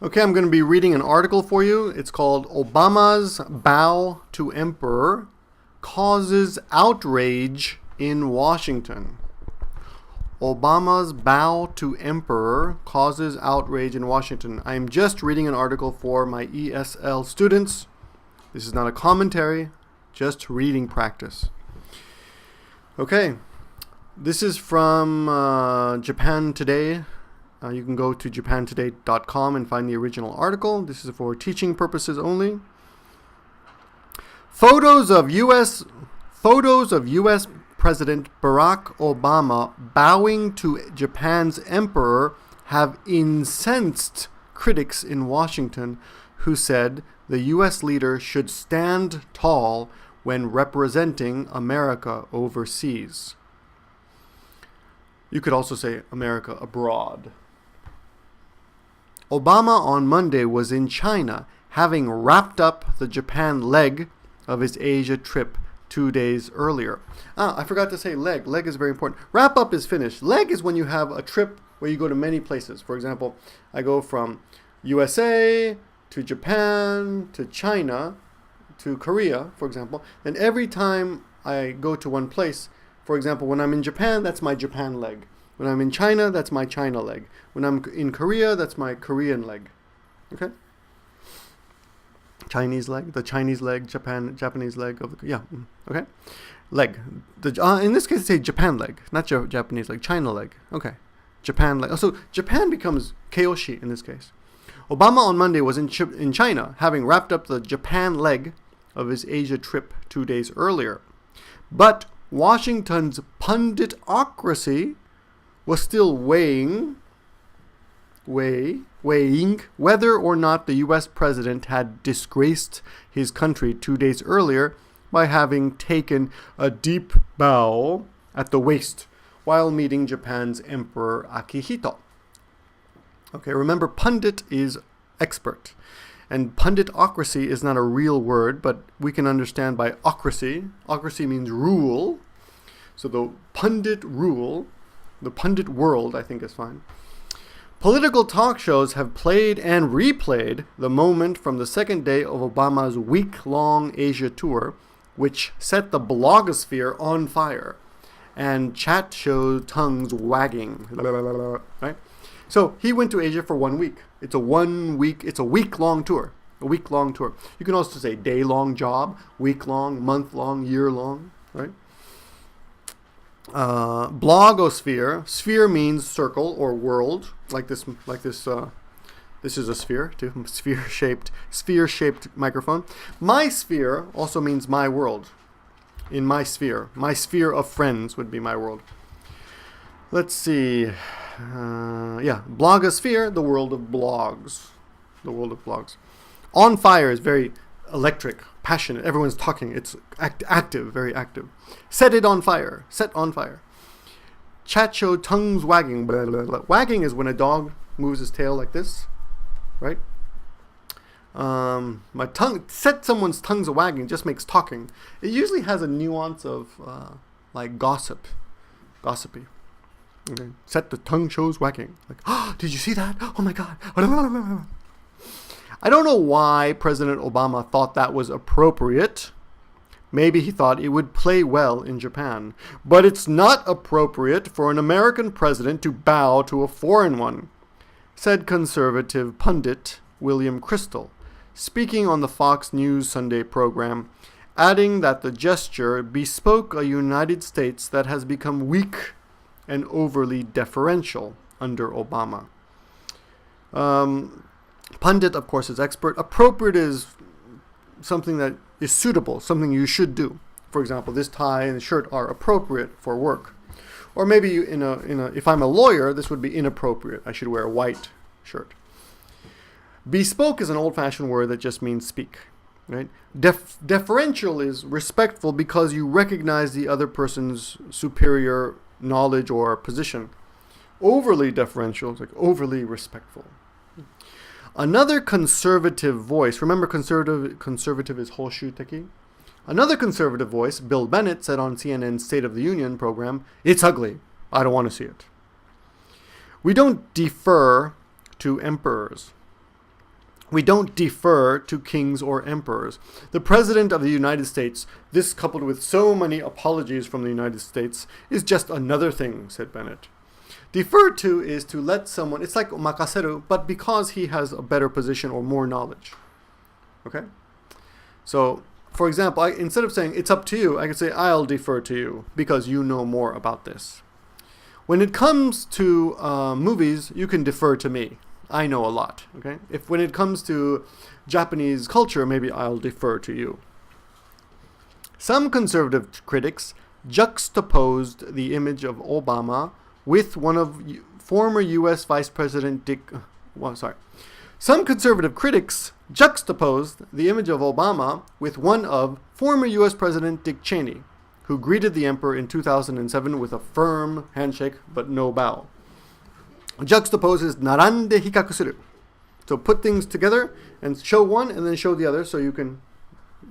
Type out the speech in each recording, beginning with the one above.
Okay, I'm going to be reading an article for you. It's called Obama's Bow to Emperor Causes Outrage in Washington. Obama's bow to emperor causes outrage in Washington. I'm just reading an article for my ESL students. This is not a commentary, just reading practice. Okay, this is from Japan Today. You can go to japantoday.com and find the original article. This is for teaching purposes only. Photos of U.S. President Barack Obama bowing to Japan's emperor have incensed critics in Washington who said the U.S. leader should stand tall when representing America overseas. You could also say America abroad. Obama on Monday was in China, having wrapped up the Japan leg of his Asia trip 2 days earlier. I forgot to say leg. Leg is very important. Wrap up is finished. Leg is when you have a trip where you go to many places. For example, I go from USA to Japan to China to Korea, for example. And every time I go to one place, for example, when I'm in Japan, that's my Japan leg. When I'm in China, that's my China leg. When I'm in Korea, that's my Korean leg. Okay? Chinese leg, the Chinese leg, Japanese leg of the, yeah, okay? Leg. In this case, say Japan leg, not Japanese leg, China leg. Okay. Japan leg. So Japan becomes Kyoshi in this case. Obama on Monday was in China, having wrapped up the Japan leg of his Asia trip 2 days earlier. But Washington's punditocracy was still weighing whether or not the U.S. president had disgraced his country 2 days earlier by having taken a deep bow at the waist while meeting Japan's Emperor Akihito. Okay, remember, pundit is expert, and punditocracy is not a real word, but we can understand by ocracy. Ocracy means rule, so the pundit rule. The pundit world, I think, is fine. Political talk shows have played and replayed the moment from the second day of Obama's week-long Asia tour, which set the blogosphere on fire, and chat show tongues wagging. Right? So he went to Asia for 1 week. It's a week-long tour. A week-long tour. You can also say day-long job, week-long, month-long, year-long, right? Blogosphere. Sphere means circle or world, like this. This is a sphere too. Sphere-shaped microphone. My sphere also means my world. In my sphere of friends would be my world. Let's see. Blogosphere, the world of blogs. The world of blogs. On fire is very electric, passionate. Everyone's talking. It's active, very active. Set it on fire. Set on fire. Chat show tongues wagging. Blah, blah, blah. Wagging is when a dog moves his tail like this, right? My tongue. Set someone's tongues a wagging just makes talking. It usually has a nuance of like gossipy. Okay. Set the tongue shows wagging. Like, oh, did you see that? Oh my God. I don't know why President Obama thought that was appropriate. Maybe he thought it would play well in Japan. But it's not appropriate for an American president to bow to a foreign one, said conservative pundit William Kristol, speaking on the Fox News Sunday program, adding that the gesture bespoke a United States that has become weak and overly deferential under Obama. Pundit, of course, is expert. Appropriate is something that is suitable, something you should do. For example, this tie and shirt are appropriate for work. Or maybe if I'm a lawyer, this would be inappropriate. I should wear a white shirt. Bespoke is an old-fashioned word that just means speak. Right? Deferential is respectful because you recognize the other person's superior knowledge or position. Overly deferential is like overly respectful. Another conservative voice, remember conservative is hoshu teki? Another conservative voice, Bill Bennett, said on CNN's State of the Union program, "It's ugly. I don't want to see it." We don't defer to emperors. We don't defer to kings or emperors. The President of the United States, this coupled with so many apologies from the United States, is just another thing, said Bennett. Defer to is to let someone, it's like makaseru, but because he has a better position or more knowledge. Okay? So, for example, instead of saying, it's up to you, I could say, I'll defer to you because you know more about this. When it comes to movies, you can defer to me. I know a lot, okay? When it comes to Japanese culture, maybe I'll defer to you. Some conservative critics juxtaposed the image of Obama with one of former U.S. Vice President Some conservative critics juxtaposed the image of Obama with one of former U.S. President Dick Cheney, who greeted the emperor in 2007 with a firm handshake but no bow. Juxtapose is narande hikaku suru. So put things together and show one and then show the other so you can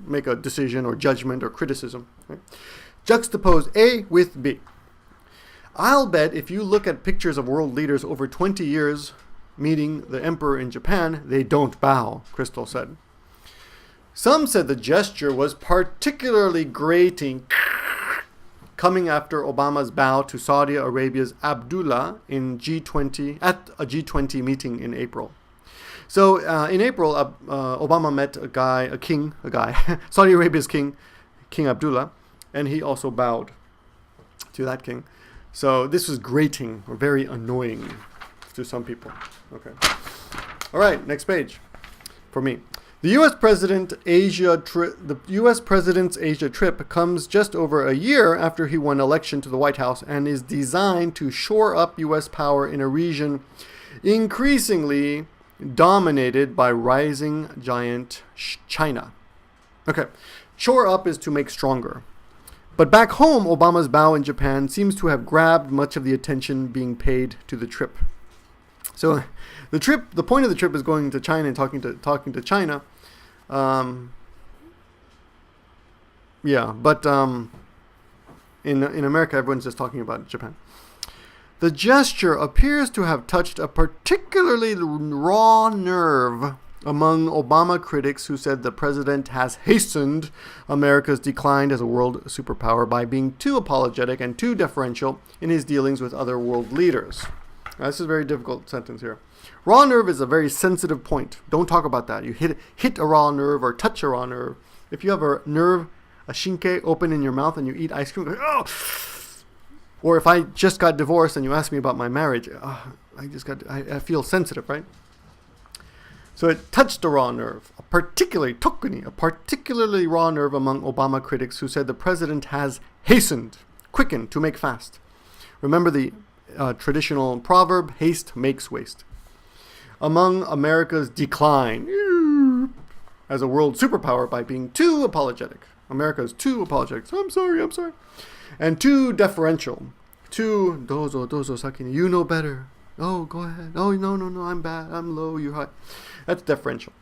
make a decision or judgment or criticism. Right? Juxtapose A with B. I'll bet if you look at pictures of world leaders over 20 years meeting the emperor in Japan, they don't bow, Kristol said. Some said the gesture was particularly grating, coming after Obama's bow to Saudi Arabia's Abdullah in G20 at a G20 meeting in April. So in April, Obama met a king, Saudi Arabia's king, King Abdullah, and he also bowed to that king. So this was grating or very annoying to some people. Okay. All right, next page for me. The U.S. President's Asia trip comes just over a year after he won election to the White House and is designed to shore up U.S. power in a region increasingly dominated by rising giant China. Okay, shore up is to make stronger. But back home, Obama's bow in Japan seems to have grabbed much of the attention being paid to the trip. So the point of the trip is going to China and talking to China. But in America, everyone's just talking about Japan. The gesture appears to have touched a particularly raw nerve among Obama critics who said the president has hastened America's decline as a world superpower by being too apologetic and too deferential in his dealings with other world leaders. Now, this is a very difficult sentence here. Raw nerve is a very sensitive point. Don't talk about that. You hit a raw nerve or touch a raw nerve. If you have a nerve, a shinke open in your mouth and you eat ice cream, oh! Or if I just got divorced and you ask me about my marriage, I feel sensitive, right? So it touched a raw nerve, a particularly raw nerve among Obama critics who said the president has hastened, quickened, to make fast. Remember the traditional proverb, haste makes waste. Among America's decline as a world superpower by being too apologetic. America is too apologetic. So I'm sorry. And too deferential. Too, dozo sakini, you know better. Oh, go ahead. Oh, no, I'm bad. I'm low, you're high. That's deferential.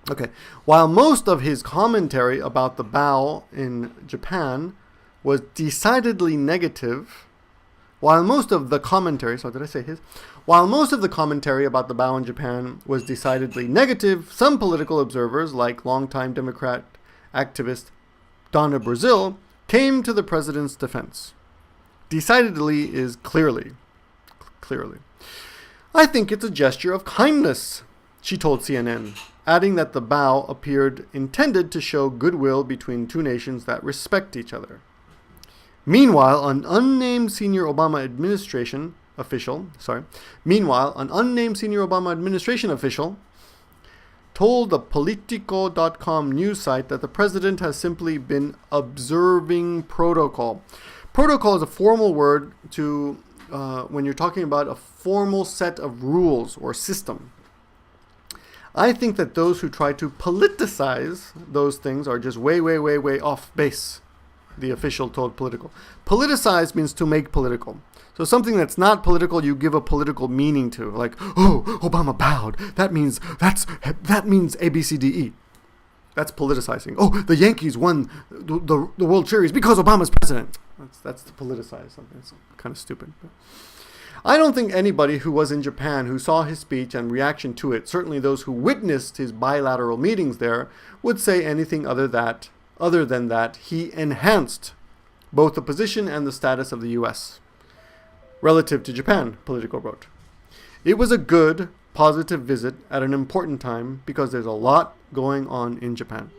Okay. While most of his commentary about the bow in Japan was decidedly negative, while most of the commentary about the bow in Japan was decidedly negative, some political observers, like longtime Democrat activist Donna Brazil, came to the president's defense. Decidedly is clearly. I think it's a gesture of kindness, she told CNN, adding that the bow appeared intended to show goodwill between two nations that respect each other. Meanwhile, an unnamed senior Obama administration official told the Politico.com news site that the president has simply been observing protocol. Protocol is a formal word to when you're talking about a formal set of rules or system. I think that those who try to politicize those things are just way off base, the official told Politico. Politicize means to make political. So something that's not political, you give a political meaning to, like, oh, Obama bowed. That means A, B, C, D, E. That's politicizing. Oh, the Yankees won the World Series because Obama's president. That's to politicize something. It's kind of stupid. I don't think anybody who was in Japan who saw his speech and reaction to it, certainly those who witnessed his bilateral meetings there, would say anything other than that he enhanced both the position and the status of the U.S. relative to Japan, Politico wrote. It was a good, positive visit at an important time because there's a lot going on in Japan.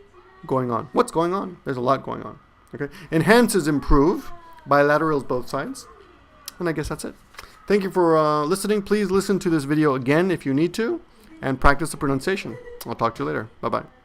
What's going on? There's a lot going on. Okay. Enhances improve, bilaterals both sides. And I guess that's it. Thank you for listening. Please listen to this video again if you need to and practice the pronunciation. I'll talk to you later. Bye-bye.